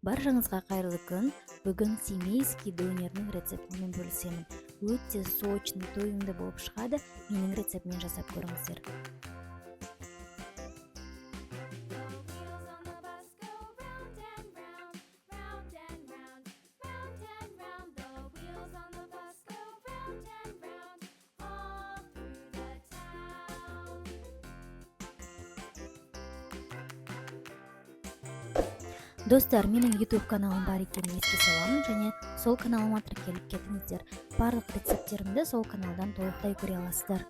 Баршаңызға қайырлы күн. Бүгін семейский дөнердің рецептімен бөлісемін. Өте сочный, тойымды болып шығады. Менің рецептімен жасап көріңіздер. Достар, менің YouTube каналым бар екенін еске саламын, және сол каналыма тіркеліп кетіңіздер. Барлық рецепттерімді сол каналдан толықтай көре аласыздар.